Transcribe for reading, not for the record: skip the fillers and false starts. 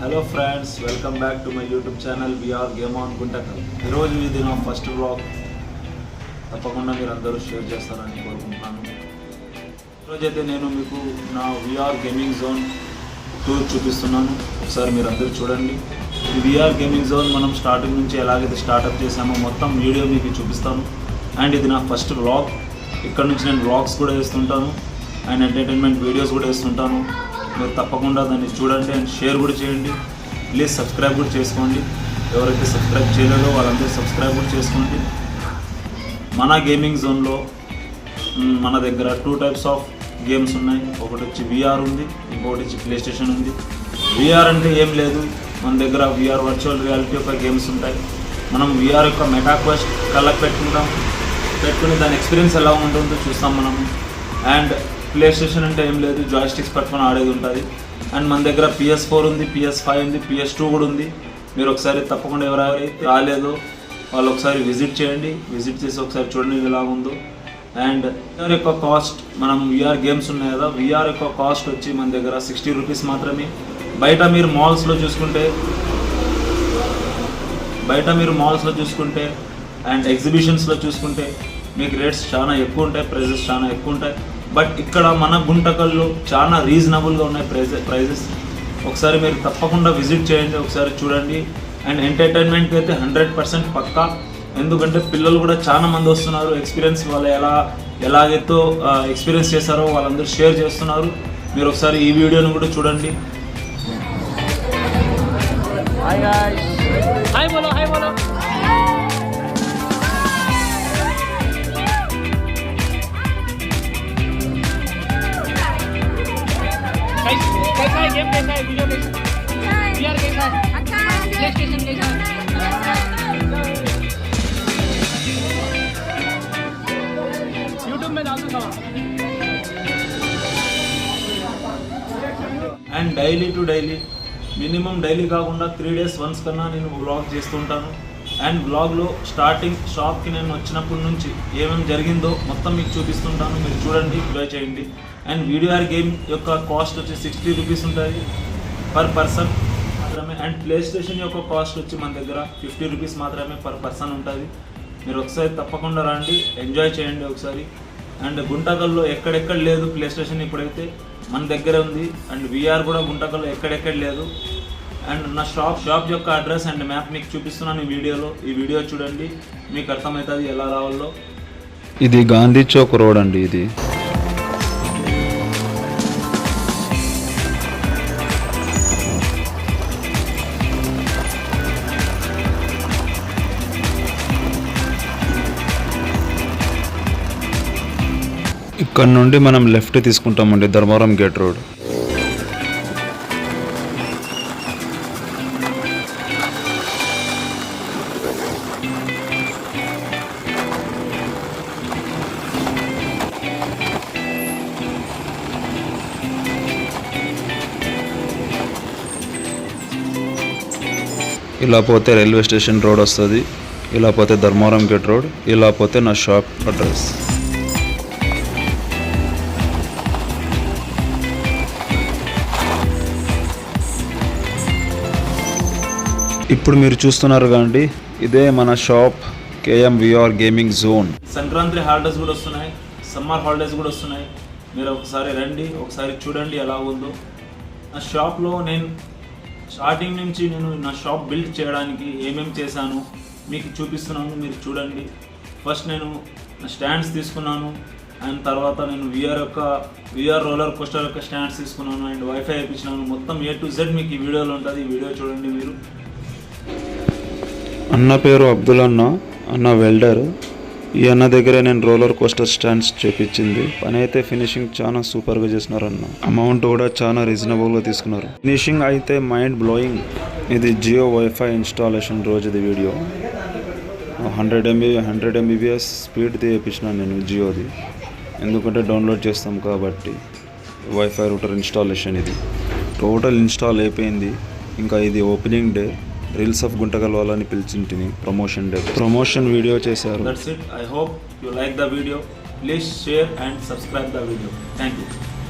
Hello friends, welcome back to my YouTube channel VR game on Guntakal. ఈరోజు ఇది నా first vlog. తప్పకుండా మీరు అందరూ షేర్ చేస్తారని కోరుకుంటున్నాను. ఈరోజైతే నేను మీకు నా విఆర్ గేమింగ్ జోన్ టూర్ చూపిస్తున్నాను. ఒకసారి మీరు అందరూ చూడండి. ఈ విఆర్ గేమింగ్ జోన్ మనం స్టార్టింగ్ నుంచి ఎలాగైతే స్టార్ట్అప్ చేసామో మొత్తం వీడియో మీకు చూపిస్తాను. అండ్ ఇది నా ఫస్ట్ వ్లాగ్. ఇక్కడ నుంచి నేను వ్లాగ్స్ కూడా వేస్తుంటాను అండ్ ఎంటర్టైన్మెంట్ వీడియోస్ కూడా వేస్తుంటాను. మీరు తప్పకుండా దాన్ని చూడండి అండ్ షేర్ కూడా చేయండి. ప్లీజ్ సబ్స్క్రైబ్ కూడా చేసుకోండి. ఎవరైతే సబ్స్క్రైబ్ చేయలేదో వాళ్ళందరూ సబ్స్క్రైబ్ కూడా చేసుకోండి. మన గేమింగ్ జోన్లో మన దగ్గర 2 టైప్స్ ఆఫ్ గేమ్స్ ఉన్నాయి. ఒకటి వచ్చి విఆర్ ఉంది, ఇంకొకటి వచ్చి ప్లే స్టేషన్ ఉంది. విఆర్ అంటే ఏం లేదు, మన దగ్గర విఆర్ వర్చువల్ రియాలిటీ యొక్క గేమ్స్ ఉంటాయి. మనం విఆర్ యొక్క మెటా క్వెస్ట్ కళ్ళకు పెట్టుకుని దాని ఎక్స్పీరియన్స్ ఎలా ఉంటుందో చూస్తాం మనం. అండ్ ప్లే స్టేషన్ అంటే ఏం లేదు, జాయ్స్టిక్స్ పట్టుకొని ఆడేది ఉంటుంది. అండ్ మన దగ్గర PS4 ఉంది, PS5 ఉంది, PS2 కూడా ఉంది. మీరు ఒకసారి తప్పకుండా ఎవరైతే రాలేదో వాళ్ళు ఒకసారి విజిట్ చేయండి. విజిట్ చేసి ఒకసారి చూడండి ఎలా ఉందో. అండ్ విఆర్ యొక్క కాస్ట్, మనం విఆర్ గేమ్స్ ఉన్నాయి కదా, విఆర్ యొక్క కాస్ట్ వచ్చి మన దగ్గర 60 రూపీస్ మాత్రమే. బయట మీరు మాల్స్లో చూసుకుంటే అండ్ ఎగ్జిబిషన్స్లో చూసుకుంటే మీకు రేట్స్ చాలా ఎక్కువ ఉంటాయి, ప్రైజెస్ చాలా ఎక్కువ ఉంటాయి. బట్ ఇక్కడ మన గుంటకల్లో చాలా రీజనబుల్గా ఉన్నాయి ప్రైజెస్. ఒకసారి మీరు తప్పకుండా విజిట్ చేయండి, ఒకసారి చూడండి. అండ్ ఎంటర్టైన్మెంట్కి అయితే 100% పక్కా. ఎందుకంటే పిల్లలు కూడా చాలా మంది వస్తున్నారు. ఎక్స్పీరియన్స్ వాళ్ళు ఎలాగైతే ఎక్స్పీరియన్స్ చేశారో వాళ్ళందరూ షేర్ చేస్తున్నారు. మీరు ఒకసారి ఈ వీడియోని కూడా చూడండి. హాయ్ బోలో कैसा है गेम, कैसा है वीडियो, कैसा वीआर कैसा है, प्ले स्टेशन कैसा है, यूट्यूब में डाल दूंगा. And daily to daily, minimum daily కాకుండా 3 days వన్స్ కన్నా నేను వ్లాగ్ చేస్తుంటాను. అండ్ వ్లాగ్లో స్టార్టింగ్ షాప్కి నేను వచ్చినప్పటి నుంచి ఏమేమి జరిగిందో మొత్తం మీకు చూపిస్తుంటాను. మీరు చూడండి, ఎంజాయ్ చేయండి. అండ్ వీడియోఆర్ గేమ్ యొక్క కాస్ట్ వచ్చి 60 రూపీస్ ఉంటుంది పర్ పర్సన్ మాత్రమే. అండ్ ప్లే స్టేషన్ యొక్క కాస్ట్ వచ్చి మన దగ్గర 50 రూపీస్ మాత్రమే పర్ పర్సన్ ఉంటుంది. మీరు ఒకసారి తప్పకుండా రండి, ఎంజాయ్ చేయండి ఒకసారి. అండ్ గుంటకల్లో ఎక్కడెక్కడ లేదు ప్లే స్టేషన్, ఇప్పుడైతే మన దగ్గర ఉంది. అండ్ విఆర్ కూడా గుంటకల్లో ఎక్కడెక్కడ లేదు. అండ్ నా షాప్ యొక్క అడ్రస్ అండ్ మ్యాప్ మీకు చూపిస్తున్నాను ఈ వీడియోలో. ఈ వీడియో చూడండి, మీకు అర్థమవుతుంది ఎలా రావాలో. ఇది గాంధీ చౌక్ రోడ్ అండి. ఇది ఇక్కడ నుండి మనం లెఫ్ట్ తీసుకుంటామండి, ధర్మవరం గేట్ రోడ్. ఇలా పోతే రైల్వే స్టేషన్ రోడ్ వస్తుంది, ఇలా పోతే ధర్మవరం గేట్ రోడ్, ఇలా పోతే నా షాప్ అడ్రస్. ఇప్పుడు మీరు చూస్తున్నారు కాండి, ఇదే మన shop KM VR gaming zone. Sankranti holidays కూడా వస్తున్నాయి, సమ్మర్ హాలిడేస్ కూడా వస్తున్నాయి. మీరు ఒకసారి రండి, ఒకసారి చూడండి ఎలా ఉందో. నా షాప్లో నేను స్టార్టింగ్ నుంచి నేను నా షాప్ బిల్డ్ చేయడానికి ఏమేమి చేశాను మీకు చూపిస్తున్నాను, మీరు చూడండి. ఫస్ట్ నేను నా స్టాండ్స్ తీసుకున్నాను. అండ్ తర్వాత నేను విఆర్ రోలర్ కోస్టర్ యొక్క స్టాండ్స్ తీసుకున్నాను. అండ్ వైఫై వేయించినాను. మొత్తం A to Z మీకు ఈ వీడియోలో ఉంటుంది. ఈ వీడియో చూడండి మీరు. అన్న పేరు అబ్దుల్ అన్న వెల్డర్. ఈ అన్న దగ్గర నేను రోలర్ కోస్టర్ స్టాండ్స్ చేపించింది. పని అయితే ఫినిషింగ్ చాలా సూపర్గా చేసినారు అన్న. అమౌంట్ కూడా చాలా రీజనబుల్గా తీసుకున్నారు. ఫినిషింగ్ అయితే మైండ్ బ్లోయింగ్. ఇది జియో వైఫై ఇన్స్టాలేషన్ రోజుది వీడియో. 100 MBPS స్పీడ్ చేయించినాను నేను జియోది, ఎందుకంటే డౌన్లోడ్ చేస్తాం కాబట్టి. వైఫై రూటర్ ఇన్స్టాలేషన్ ఇది టోటల్ ఇన్స్టాల్ అయిపోయింది. ఇంకా ఇది opening day, reels of Guntakal వాళ్ళని పిలిచింటిని ప్రమోషన్ వీడియో చేశారు. That's it. I hope you like the video. Please share and subscribe the video. Thank you.